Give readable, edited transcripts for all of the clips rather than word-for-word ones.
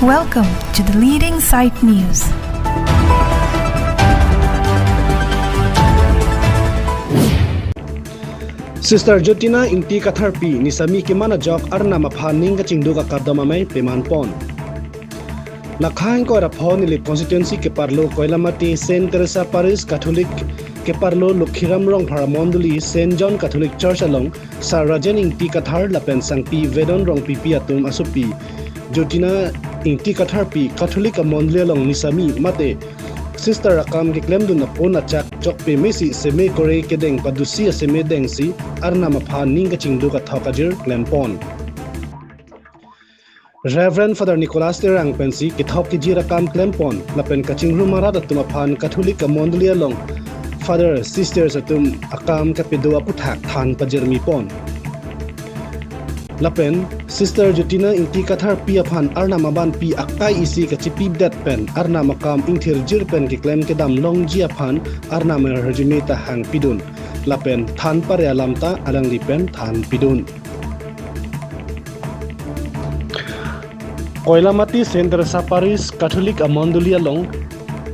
Welcome to the leading site news. Sister Jyotina Ingti Katharpi Nisami keman ajok Arnam aphan Ning kachingduk akardom amei peman pon. Lakhain ko rapon nilip constituency ke parlo Koilamati Saint Teresa Parish Catholic ke parlo Lukhiram rong Paramonduli Saint John Catholic Church along Sarajan Ingti Kathar lapen sangpi vedon rong pipi atum asupi Jyotina Ingti Katharpi Catholic amondli along Nisami mate Sister Rakam ke klem dun apon achak chok pe mesi seme kore kedeng padusi seme deng si Arnam aphan Ning kachingduk athokajir klempon. Reverend Father Nicholas Terang pensi kithok kijira kam klempon lapen kachingru marad atum aphan Catholic amondli along Father Sisters atum akam kapedo aputhak than pajermi pon. Lapen Sister Jyotina Ingti Katharpi aphan Arnam aban pi akai isi kachipi dat pen Arnam akam ingthir jir pen ke klem kedam long ji aphan Arnam herjimeta hang pidun lapen than pare alamta alang lipen than pidun. Koilamati Saint Teresa Parish Catholic amonduli along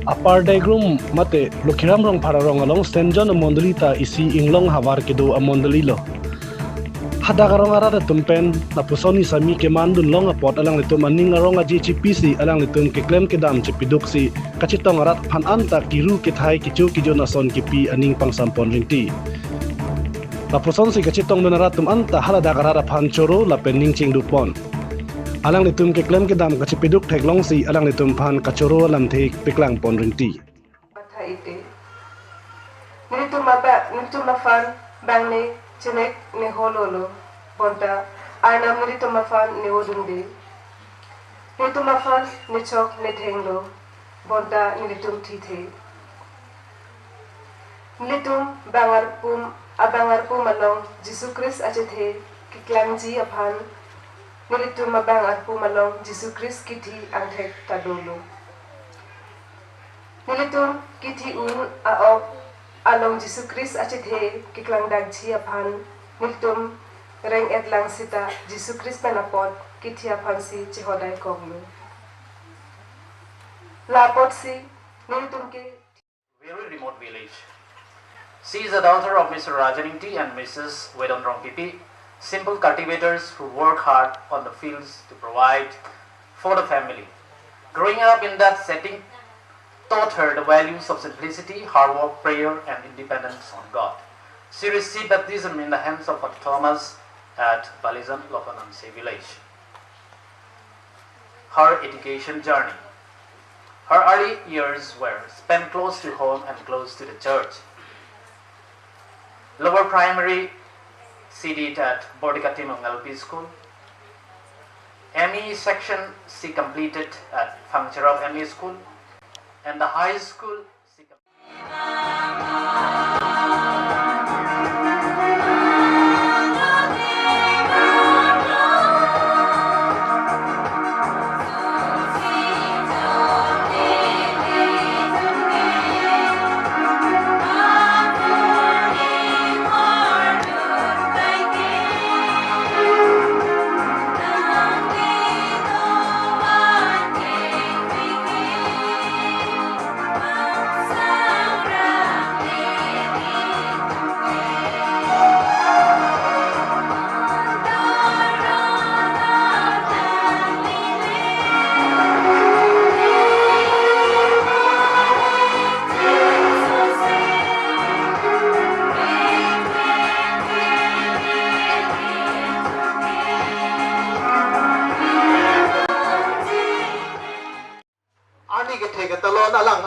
Upper Diagram mate Lukhiram rong Pararong along Saint John amonduli ta isi inglong hawar kedo amonduli lo. Hada karong arada tumpen na pusoni sami keman dun long apot alang litum aning arong aji CPC alang litum ke klem kedam cepiduk si kachitong arat phan anta kiru kithai kichu kijo nason kipi aning pangsampon ringti. Na puson si kachitong dun arat tum anta halada karara phan choro lapen ning chingdupon. Alang litum ke klem kedam kachipiduk theklong si alang litum phan kachoro alam thek piklang pon ringti. Nilitum mafan bangne Chinek ne hololo bonta Arnam nilitum mafan ne odunde nilitum mafan ne chok ne thenglo bonta nilitum thithe nilitum abangar pum along Jesus Christ achethe kiklangji aphan nilitum abangar pum along Jesus Christ kithi angthek tadolo nilitum kithi un aok along Jesus Christ achethe kiklang dagji aphan niltum reng etlang sita Jesus Christ panapot kithi aphan si chihodai koglu lapot si niltum ke very remote village. She is the daughter of Mr. Rajaningti and Mrs. Wedon Pipi, simple cultivators who work hard on the fields to provide for the family. Growing up in that setting taught her the values of simplicity, hard work, prayer, and independence on God. She received baptism in the hands of Father Thomas at Balizan, Lokanamse village. Her education journey. Her early years were spent close to home and close to the church. Lower primary, she did at Bordikatimong LP School. ME section, she completed at Fangcherok ME School. And the high school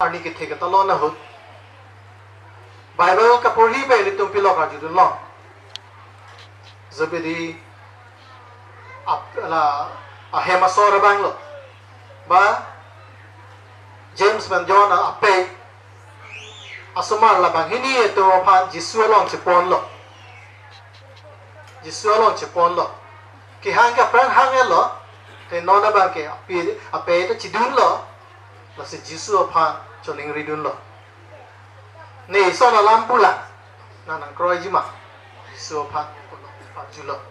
Arni ke theke talon na hut Bible ka purhi pe litum pilok ra jidun lo zabedi apla ahema sora banglo ba James van John ape asumar la bang hini eto phan Jisu long chepon lo Jisu long chepon lo ki hang ka pran hang lo te nona bang ke ape to chidun lo la se Jisu phan choling ridun lo ne sona lampula na nang kroi jima Jisu phan julo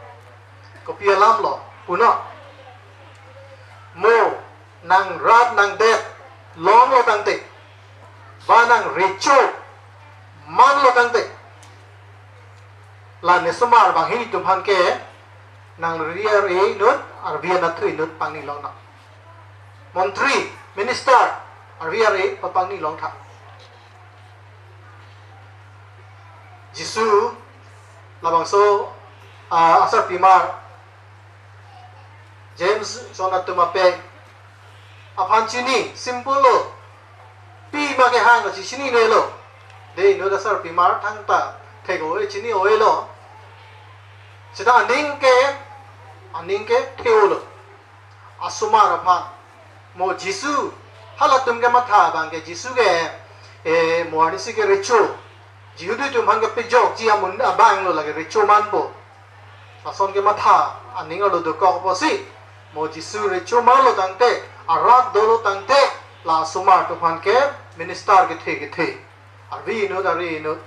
ko pia lam lo puno mo นางรัดนางเด็ดล้องเราตั้งติบ้านนางริโชมันเราตั้งติลานเนสมาร์บางฮินิตุพันเกนางเรียรีนุดอาร์เบียนัทุยนุดปังนี่ลองนักมนตรีมินิสเตอร์อาร์เบียรีปังนี่ลองทักยิสูลาบังโซอาซาปิมาร์เจมส์โซนัตตุมาเปอภันชินีซิมเปิลโลปีมาเกฮังกับชินีเนโลเดย์นุดอาซาปิมาร์ทั้งตาเทโกเอชินีโอเอโลสิดาอันนิงเกเทโอโลอาสุมาร์พันโมจิสูฮัลโหลตุมเกมาท่าบังเกจิสูเกโมอานิสิเกเรโชจิฮุดุตุมพันเกปิจอกจิอามุนอาบังโลลาเกเรโชมันโบอาซอนเกมาท่าอันนิงโลดูกอกโปสิโมจิสูเรโชมันโลตั้งเตอารักโดโลตั้งเตลาสุมาร์ตุมพันเกมินิสเตอร์เกเทอารีนุด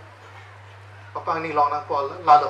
ปะปังนี่ลองนังปอลลาโล